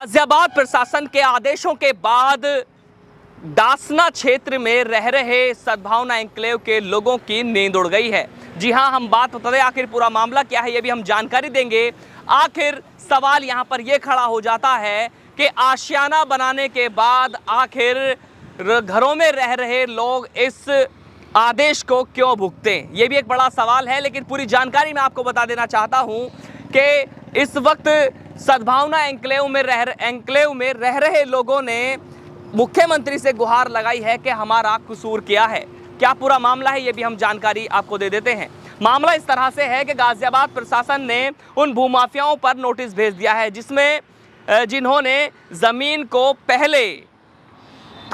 गाजियाबाद प्रशासन के आदेशों के बाद दासना क्षेत्र में रह रहे सद्भावना एन्क्लेव के लोगों की नींद उड़ गई है। जी हां, हम बात बता दें आखिर पूरा मामला क्या है, ये भी हम जानकारी देंगे। आखिर सवाल यहां पर यह खड़ा हो जाता है कि आशियाना बनाने के बाद आखिर घरों में रह रहे लोग इस आदेश को क्यों भुगतें, ये भी एक बड़ा सवाल है। लेकिन पूरी जानकारी मैं आपको बता देना चाहता हूं कि इस वक्त सद्भावना एन्क्लेव में रह रहे लोगों ने मुख्यमंत्री से गुहार लगाई है कि हमारा कसूर क्या है। क्या पूरा मामला है, ये भी हम जानकारी आपको दे देते हैं। मामला इस तरह से है कि गाजियाबाद प्रशासन ने उन भूमाफियाओं पर नोटिस भेज दिया है जिन्होंने ज़मीन को पहले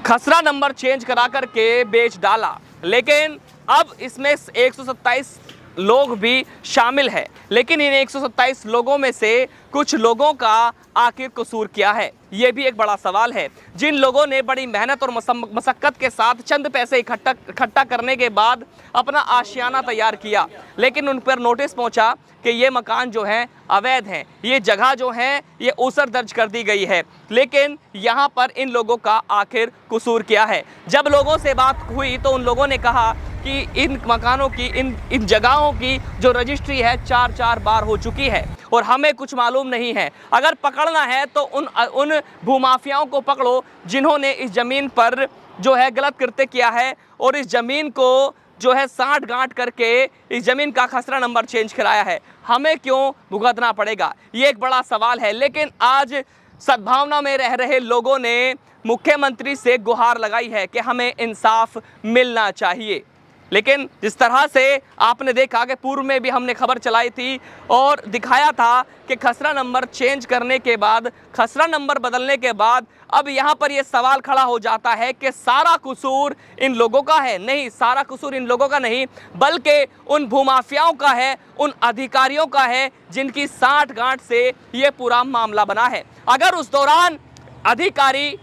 खसरा नंबर चेंज करा करके बेच डाला, लेकिन अब इसमें 127 लोग भी शामिल है। लेकिन इन 127 लोगों में से कुछ लोगों का आखिर कसूर क्या है, ये भी एक बड़ा सवाल है। जिन लोगों ने बड़ी मेहनत और मशक्कत के साथ चंद पैसे इकट्ठा करने के बाद अपना आशियाना तैयार किया, लेकिन उन पर नोटिस पहुंचा कि ये मकान जो है अवैध हैं, ये जगह जो है ये ऊसर दर्ज कर दी गई है। लेकिन यहाँ पर इन लोगों का आखिर कसूर क्या है। जब लोगों से बात हुई तो उन लोगों ने कहा कि इन मकानों की इन जगहों की जो रजिस्ट्री है 4 बार हो चुकी है और हमें कुछ मालूम नहीं है। अगर पकड़ना है तो उन भूमाफियाओं को पकड़ो जिन्होंने इस ज़मीन पर जो है गलत कृत्य किया है और इस ज़मीन को जो है साठ गांठ करके इस ज़मीन का खसरा नंबर चेंज कराया है। हमें क्यों भुगतना पड़ेगा, ये एक बड़ा सवाल है। लेकिन आज सद्भावना में रह रहे लोगों ने मुख्यमंत्री से गुहार लगाई है कि हमें इंसाफ मिलना चाहिए। लेकिन जिस तरह से आपने देखा कि पूर्व में भी हमने खबर चलाई थी और दिखाया था कि खसरा नंबर चेंज करने के बाद, खसरा नंबर बदलने के बाद अब यहाँ पर यह सवाल खड़ा हो जाता है कि सारा कसूर इन लोगों का है। नहीं, सारा कसूर इन लोगों का नहीं, बल्कि उन भूमाफियाओं का है, उन अधिकारियों का है जिनकी साठ गांठ से ये पूरा मामला बना है। अगर उस दौरान अधिकारी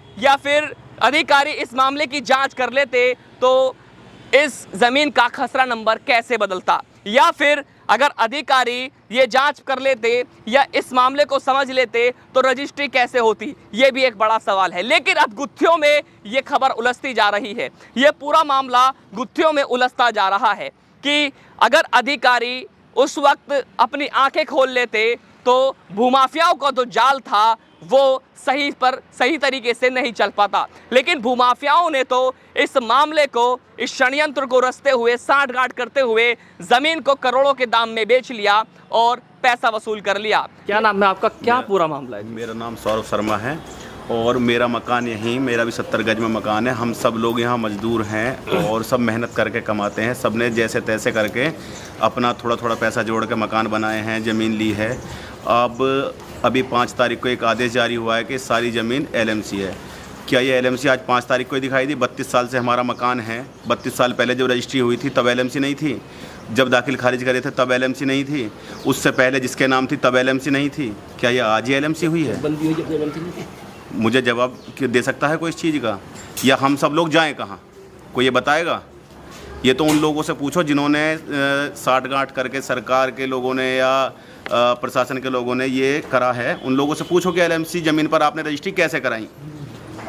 इस मामले की जाँच कर लेते तो इस ज़मीन का खसरा नंबर कैसे बदलता, या फिर अगर अधिकारी ये जांच कर लेते या इस मामले को समझ लेते तो रजिस्ट्री कैसे होती, ये भी एक बड़ा सवाल है। लेकिन अब गुत्थियों में ये खबर उलझती जा रही है, ये पूरा मामला गुत्थियों में उलझता जा रहा है कि अगर अधिकारी उस वक्त अपनी आंखें खोल लेते तो भूमाफियाओं का जो जाल था वो सही तरीके से नहीं चल पाता। लेकिन भूमाफियाओं ने तो इस मामले को, इस षड्यंत्र को रचते हुए, साठ गांठ करते हुए ज़मीन को करोड़ों के दाम में बेच लिया और पैसा वसूल कर लिया। क्या नाम है आपका, क्या पूरा मामला है? मेरा नाम सौरभ शर्मा है और मेरा मकान यहीं, मेरा भी 70 गज में मकान है। हम सब लोग यहाँ मजदूर हैं और सब मेहनत करके कमाते हैं। सब ने जैसे तैसे करके अपना थोड़ा थोड़ा पैसा जोड़ के मकान बनाए हैं, ज़मीन ली है। अभी 5 तारीख को एक आदेश जारी हुआ है कि सारी ज़मीन LMC है। क्या ये LMC आज 5 तारीख को ही दिखाई दी? 32 साल से हमारा मकान है। 32 साल पहले जब रजिस्ट्री हुई थी तब LMC नहीं थी, जब दाखिल खारिज करे थे तब LMC नहीं थी, उससे पहले जिसके नाम थी तब LMC नहीं थी। क्या ये आज ही LMC हुई है? मुझे जवाब दे सकता है कोई इस चीज़ का, या हम सब लोग जाएं कहाँ, कोई ये बताएगा? ये तो उन लोगों से पूछो जिन्होंने साठ गांठ करके, सरकार के लोगों ने या प्रशासन के लोगों ने ये करा है। उन लोगों से पूछो कि LMC ज़मीन पर आपने रजिस्ट्री कैसे कराई।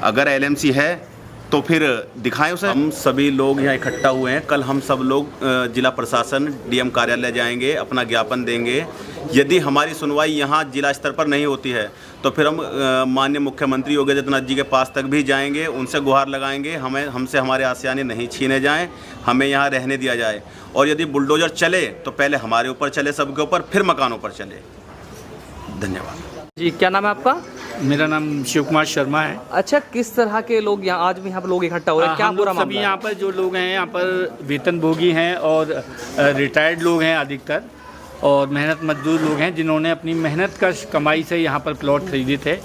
अगर LMC है तो फिर दिखाएं उसे। हम सभी लोग यहाँ इकट्ठा हुए हैं। कल हम सब लोग जिला प्रशासन DM कार्यालय जाएंगे, अपना ज्ञापन देंगे। यदि हमारी सुनवाई यहाँ जिला स्तर पर नहीं होती है तो फिर हम माननीय मुख्यमंत्री योगी आदित्यनाथ जी के पास तक भी जाएंगे, उनसे गुहार लगाएंगे हमसे हमारे आशियाने नहीं छीने जाएं, हमें यहाँ रहने दिया जाए। और यदि बुलडोज़र चले तो पहले हमारे ऊपर चले, सबके ऊपर, फिर मकानों पर चले। धन्यवाद जी। क्या नाम है आपका? मेरा नाम शिव कुमार शर्मा है। अच्छा, किस तरह के लोग यहाँ आज भी यहाँ पर लोग इकट्ठा हुए हैं, क्या पूरा मामला? सभी यहाँ पर जो लोग हैं यहाँ पर वेतनभोगी हैं और रिटायर्ड लोग हैं अधिकतर, और मेहनत मजदूर लोग हैं जिन्होंने अपनी मेहनत का कमाई से यहाँ पर प्लॉट खरीदे थे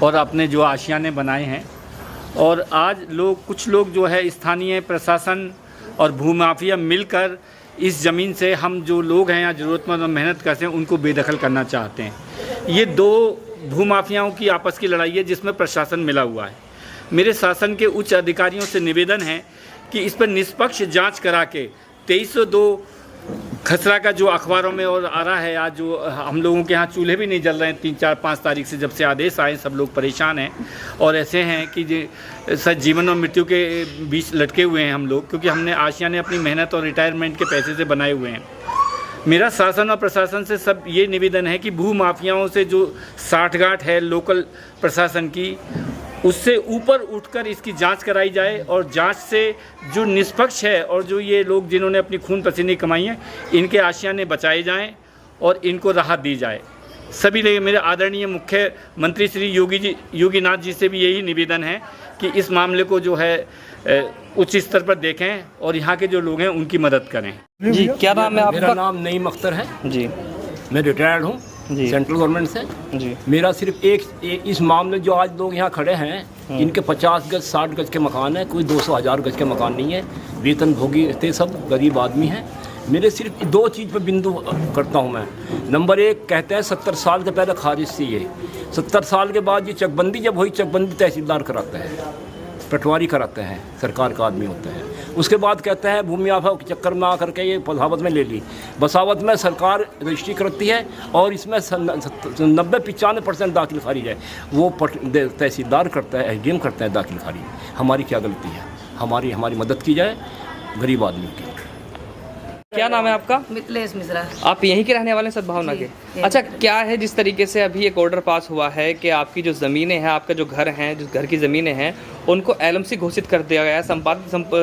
और अपने जो आशियाने बनाए हैं। और आज कुछ लोग जो है स्थानीय प्रशासन और भूमाफिया मिलकर इस ज़मीन से हम जो लोग हैं यहाँ ज़रूरतमंद और मेहनत करते हैं उनको बेदखल करना चाहते हैं। ये दो भूमाफियाओं की आपस की लड़ाई है जिसमें प्रशासन मिला हुआ है। मेरे शासन के उच्च अधिकारियों से निवेदन है कि इस पर निष्पक्ष जांच करा के 2302 खसरा का जो अखबारों में और आ रहा है, आज जो हम लोगों के यहाँ चूल्हे भी नहीं जल रहे हैं 3, 4, 5 तारीख से, जब से आदेश आए सब लोग परेशान हैं और ऐसे हैं कि सच जीवन और मृत्यु के बीच लटके हुए हैं हम लोग, क्योंकि हमने आशियाने अपनी मेहनत और रिटायरमेंट के पैसे से बनाए हुए हैं। मेरा शासन और प्रशासन से सब ये निवेदन है कि भू माफियाओं से जो साठगांठ है लोकल प्रशासन की, उससे ऊपर उठकर इसकी जांच कराई जाए और जांच से जो निष्पक्ष है और जो ये लोग जिन्होंने अपनी खून पसीने कमाई हैं, इनके आशियाने बचाए जाएं और इनको राहत दी जाए। सभी लोग, मेरे आदरणीय मुख्यमंत्री श्री योगीनाथ जी से भी यही निवेदन है कि इस मामले को जो है उच्च स्तर पर देखें और यहाँ के जो लोग हैं उनकी मदद करें। जी, क्या नाम है मेरा आपका? नाम नईम अख्तर है जी मैं रिटायर्ड हूँ जी। सेंट्रल गवर्नमेंट से। जी मेरा सिर्फ एक इस मामले जो आज लोग यहाँ खड़े हैं, इनके 50 गज 60 गज के मकान हैं, कोई 200-1000 गज के मकान नहीं है, वेतन भोगी थे, सब गरीब आदमी हैं। मेरे सिर्फ 2 चीज़ पर बिंदु करता हूँ मैं। नंबर 1, कहते हैं 70 साल के पहले खारिज थी ये, 70 साल के बाद ये चकबंदी जब हुई, चकबंदी तहसीलदार कराते हैं, पटवारी कराते हैं, सरकार का आदमी होता है। उसके बाद कहते हैं भूमि आफा के चक्कर में आकर के ये बसावत में ले ली। बसावत में सरकार रजिस्ट्री करती है और इसमें 90-95% दाखिल खारिज है, वो तहसीलदार करता है, एसडीएम करता है दाखिल खारिज। हमारी क्या गलती है? हमारी मदद की जाए गरीब आदमी की। क्या नाम है आपका? मिथिलेश मिश्रा। आप यहीं के रहने वाले हैं सद्भावना के? यहीं अच्छा, के। क्या है जिस तरीके से अभी एक ऑर्डर पास हुआ है कि आपकी जो ज़मीनें हैं, आपका जो घर हैं, जो घर की ज़मीनें हैं, उनको एलएमसी घोषित कर दिया गया है,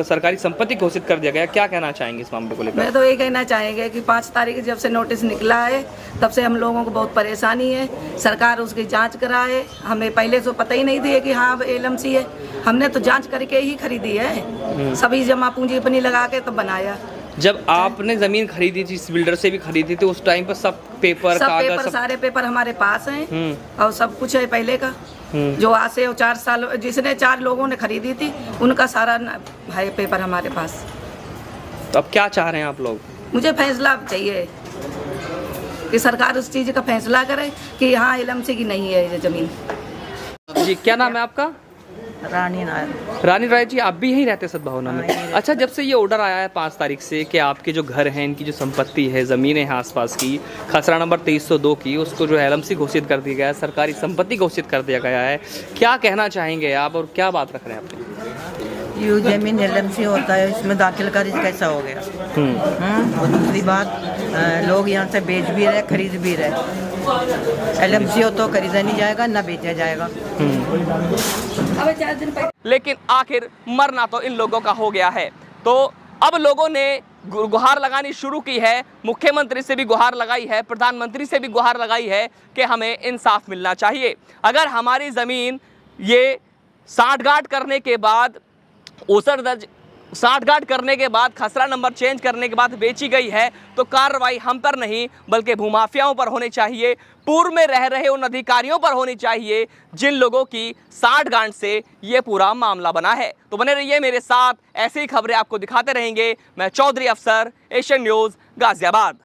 सरकारी संपत्ति घोषित कर दिया गया, क्या कहना चाहेंगे इस मामले को लेकर? मैं तो ये कहना चाहेंगे कि 5 तारीख जब से नोटिस निकला है तब से हम लोगों को बहुत परेशानी है। सरकार उसकी जांच कराए। हमें पहले से पता ही नहीं थी कि हाँ एलएमसी है। हमने तो जांच करके ही खरीदी है, सभी जमा पूंजी अपनी लगा के तो बनाया। जब आपने ज़मीन खरीदी थी, इस बिल्डर से भी खरीदी थी, उस टाइम पर सब पेपर कागज सारे पेपर हमारे पास हैं और सब कुछ है पहले का। जो आज से 4 साल जिसने 4 लोगों ने खरीदी थी, उनका सारा है पेपर हमारे पास। तो अब क्या चाह रहे हैं आप लोग? मुझे फैसला चाहिए कि सरकार उस चीज़ का फैसला करे कि हाँ एलएमसी की नहीं है ये ज़मीन। जी, क्या नाम है आपका? रानी नायर। रानी राय जी, आप भी यहीं रहते हैं सद्भावना में? अच्छा, जब से ये ऑर्डर आया है 5 तारीख से कि आपके जो घर हैं, इनकी जो संपत्ति है, ज़मीनें हैं आसपास की, खसरा नंबर 2302 की, उसको जो एलएमसी घोषित कर दिया गया है, सरकारी संपत्ति घोषित कर दिया गया है, क्या कहना चाहेंगे आप और क्या बात रख रहे हैं अपने? ये ज़मीन एलएमसी होता है, इसमें दाखिल खारिज कैसा हो गया? और दूसरी बात, लोग यहाँ से बेच भी रहे, खरीद भी रहे। एलएमसी हो तो खरीदा नहीं जाएगा, ना बेचा जाएगा। लेकिन आखिर मरना तो इन लोगों का हो गया है, तो अब लोगों ने गुहार लगानी शुरू की है। मुख्यमंत्री से भी गुहार लगाई है, प्रधानमंत्री से भी गुहार लगाई है कि हमें इंसाफ मिलना चाहिए। अगर हमारी ज़मीन ये साठगांठ करने के बाद, साठगांठ करने के बाद, खसरा नंबर चेंज करने के बाद बेची गई है, तो कार्रवाई हम पर नहीं बल्कि भूमाफियाओं पर होनी चाहिए, पूर्व में रह रहे उन अधिकारियों पर होनी चाहिए जिन लोगों की साठगांठ से ये पूरा मामला बना है। तो बने रहिए मेरे साथ, ऐसी खबरें आपको दिखाते रहेंगे। मैं चौधरी अफसर, एशियन न्यूज़, गाजियाबाद।